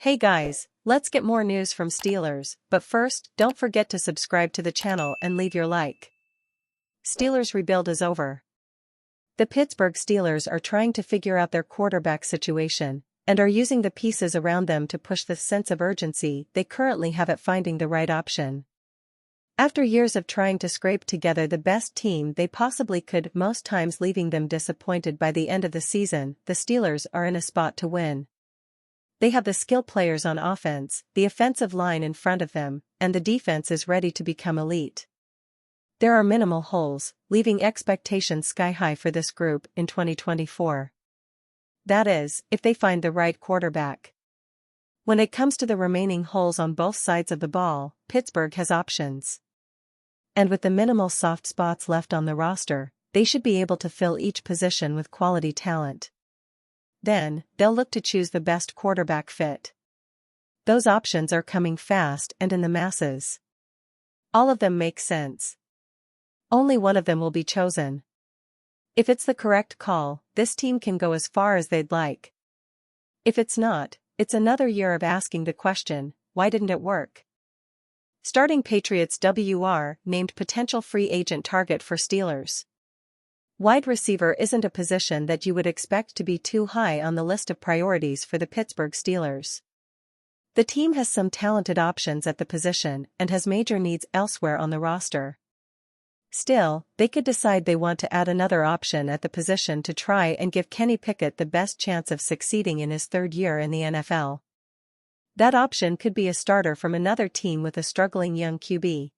Hey guys, let's get more news from Steelers, but first, don't forget to subscribe to the channel and leave your like. Steelers rebuild is over. The Pittsburgh Steelers are trying to figure out their quarterback situation, and are using the pieces around them to push the sense of urgency they currently have at finding the right option. After years of trying to scrape together the best team they possibly could, most times leaving them disappointed by the end of the season, the Steelers are in a spot to win. They have the skill players on offense, the offensive line in front of them, and the defense is ready to become elite. There are minimal holes, leaving expectations sky-high for this group in 2024. That is, if they find the right quarterback. When it comes to the remaining holes on both sides of the ball, Pittsburgh has options. And with the minimal soft spots left on the roster, they should be able to fill each position with quality talent. Then, they'll look to choose the best quarterback fit. Those options are coming fast and in the masses. All of them make sense. Only one of them will be chosen. If it's the correct call, this team can go as far as they'd like. If it's not, it's another year of asking the question, why didn't it work? Starting Patriots WR named potential free agent target for Steelers. Wide receiver isn't a position that you would expect to be too high on the list of priorities for the Pittsburgh Steelers. The team has some talented options at the position and has major needs elsewhere on the roster. Still, they could decide they want to add another option at the position to try and give Kenny Pickett the best chance of succeeding in his third year in the NFL. That option could be a starter from another team with a struggling young QB.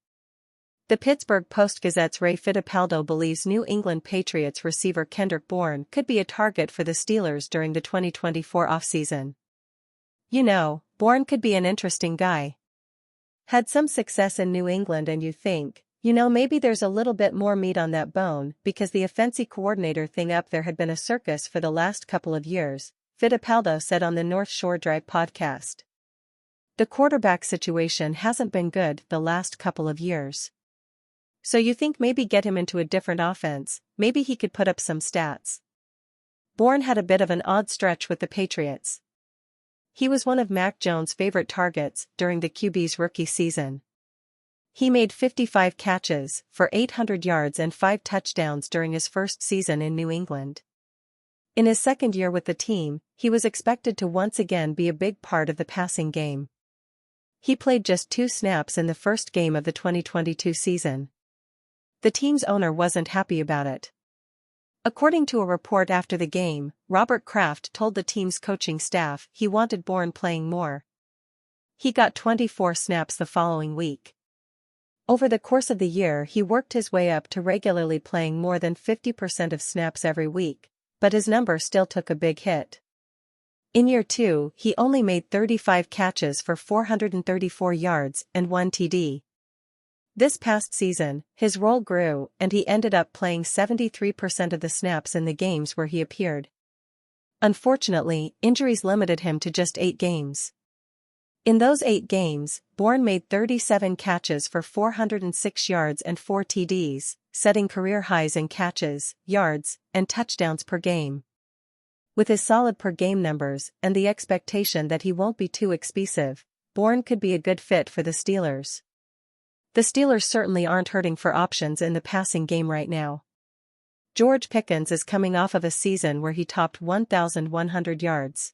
The Pittsburgh Post-Gazette's Ray Fittipaldo believes New England Patriots receiver Kendrick Bourne could be a target for the Steelers during the 2024 offseason. You know, Bourne could be an interesting guy. Had some success in New England and you think, maybe there's a little bit more meat on that bone because the offensive coordinator thing up there had been a circus for the last couple of years, Fittipaldo said on the North Shore Drive podcast. The quarterback situation hasn't been good the last couple of years. So you think maybe get him into a different offense, maybe he could put up some stats. Bourne had a bit of an odd stretch with the Patriots. He was one of Mac Jones' favorite targets during the QB's rookie season. He made 55 catches for 800 yards and 5 touchdowns during his first season in New England. In his second year with the team, he was expected to once again be a big part of the passing game. He played just 2 snaps in the first game of the 2022 season. The team's owner wasn't happy about it. According to a report after the game, Robert Kraft told the team's coaching staff he wanted Bourne playing more. He got 24 snaps the following week. Over the course of the year he worked his way up to regularly playing more than 50% of snaps every week, but his number still took a big hit. In year 2, he only made 35 catches for 434 yards and 1 TD. This past season, his role grew and he ended up playing 73% of the snaps in the games where he appeared. Unfortunately, injuries limited him to just 8 games. In those 8 games, Bourne made 37 catches for 406 yards and 4 TDs, setting career highs in catches, yards, and touchdowns per game. With his solid per-game numbers and the expectation that he won't be too expensive, Bourne could be a good fit for the Steelers. The Steelers certainly aren't hurting for options in the passing game right now. George Pickens is coming off of a season where he topped 1,100 yards.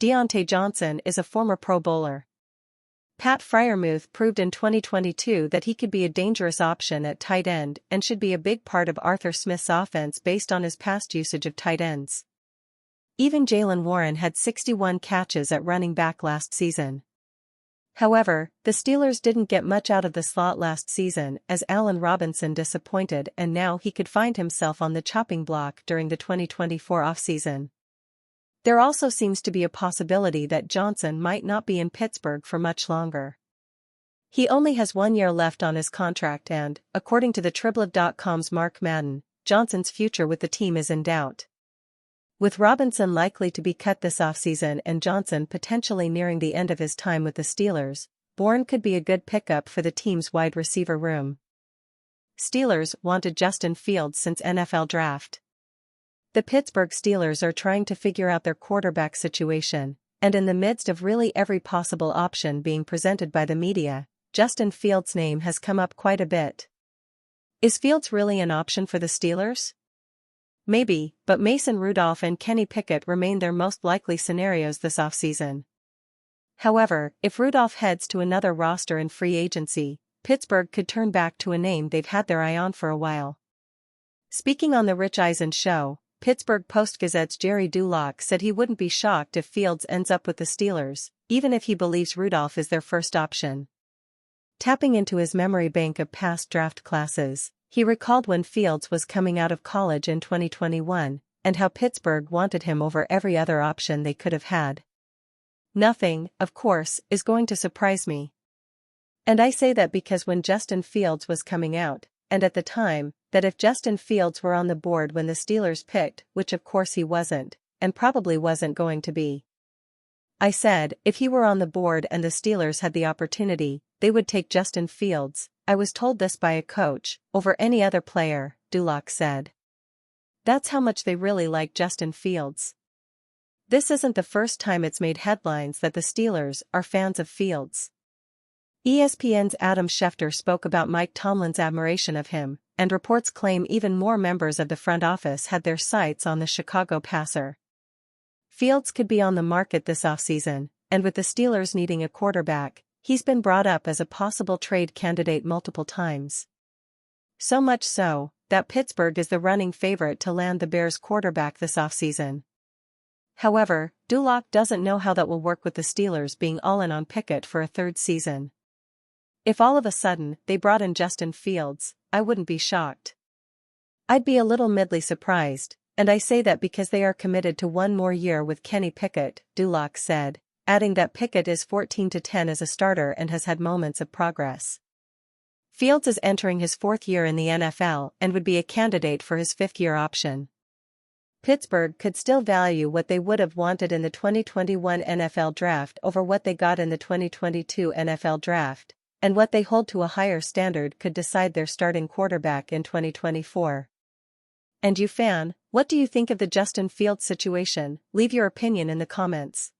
Deontay Johnson is a former Pro Bowler. Pat Freiermuth proved in 2022 that he could be a dangerous option at tight end and should be a big part of Arthur Smith's offense based on his past usage of tight ends. Even Jaylen Warren had 61 catches at running back last season. However, the Steelers didn't get much out of the slot last season as Allen Robinson disappointed and now he could find himself on the chopping block during the 2024 offseason. There also seems to be a possibility that Johnson might not be in Pittsburgh for much longer. He only has 1 year left on his contract and, according to the Triblev.com's Mark Madden, Johnson's future with the team is in doubt. With Robinson likely to be cut this offseason and Johnson potentially nearing the end of his time with the Steelers, Bourne could be a good pickup for the team's wide receiver room. Steelers wanted Justin Fields since NFL draft. The Pittsburgh Steelers are trying to figure out their quarterback situation, and in the midst of really every possible option being presented by the media, Justin Fields' name has come up quite a bit. Is Fields really an option for the Steelers? Maybe, but Mason Rudolph and Kenny Pickett remain their most likely scenarios this offseason. However, if Rudolph heads to another roster in free agency, Pittsburgh could turn back to a name they've had their eye on for a while. Speaking on the Rich Eisen show, Pittsburgh Post-Gazette's Jerry Dulac said he wouldn't be shocked if Fields ends up with the Steelers, even if he believes Rudolph is their first option. Tapping into his memory bank of past draft classes, he recalled when Fields was coming out of college in 2021, and how Pittsburgh wanted him over every other option they could have had. Nothing, of course, is going to surprise me. And I say that because when Justin Fields was coming out, and at the time, that if Justin Fields were on the board when the Steelers picked, which of course he wasn't, and probably wasn't going to be. I said, if he were on the board and the Steelers had the opportunity, they would take Justin Fields. I was told this by a coach, over any other player, Dulac said. That's how much they really like Justin Fields. This isn't the first time it's made headlines that the Steelers are fans of Fields. ESPN's Adam Schefter spoke about Mike Tomlin's admiration of him, and reports claim even more members of the front office had their sights on the Chicago passer. Fields could be on the market this offseason, and with the Steelers needing a quarterback, he's been brought up as a possible trade candidate multiple times. So much so, that Pittsburgh is the running favorite to land the Bears' quarterback this offseason. However, Dulac doesn't know how that will work with the Steelers being all in on Pickett for a third season. If all of a sudden they brought in Justin Fields, I wouldn't be shocked. I'd be a little mildly surprised, and I say that because they are committed to one more year with Kenny Pickett, Dulac said, adding that Pickett is 14-10 as a starter and has had moments of progress. Fields is entering his fourth year in the NFL and would be a candidate for his fifth-year option. Pittsburgh could still value what they would have wanted in the 2021 NFL Draft over what they got in the 2022 NFL Draft, and what they hold to a higher standard could decide their starting quarterback in 2024. And you fan, what do you think of the Justin Fields situation? Leave your opinion in the comments.